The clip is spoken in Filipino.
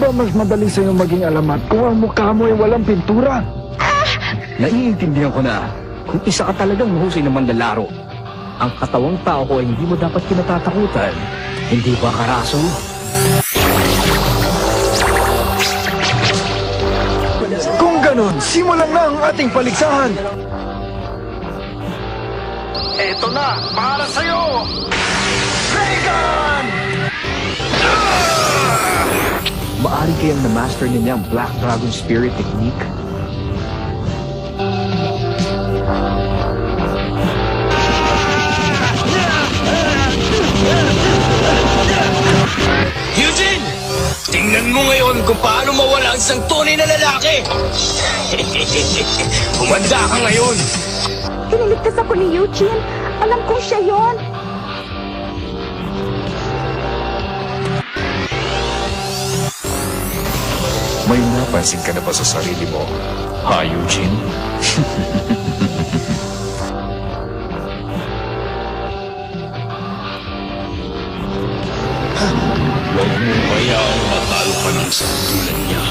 ba mas madali sa'yo maging alamat kung ang mukha mo ay walang pintura? Naiintindihan ko na kung isa ka talagang mahusay na manlalaro. Ang katawang tao ko ay hindi mo dapat kinatatakutan. Hindi ba, Karaso? Kung ganon, simulan na ang ating paligsahan! Eto na, para sa'yo! Reagan! Maari kayang na-master niya ang Black Dragon Spirit Technique? Eugene! Tingnan mo ngayon kung paano mawala ang isang tunay na lalaki! Humanda ka ngayon! Piniligtas ako ni Eugene. Alam kong siya yon. May napansin ka na ba sa sarili mo, ha, Eugene? Huwag mo hayaang matalo ka ng isang tulad niya.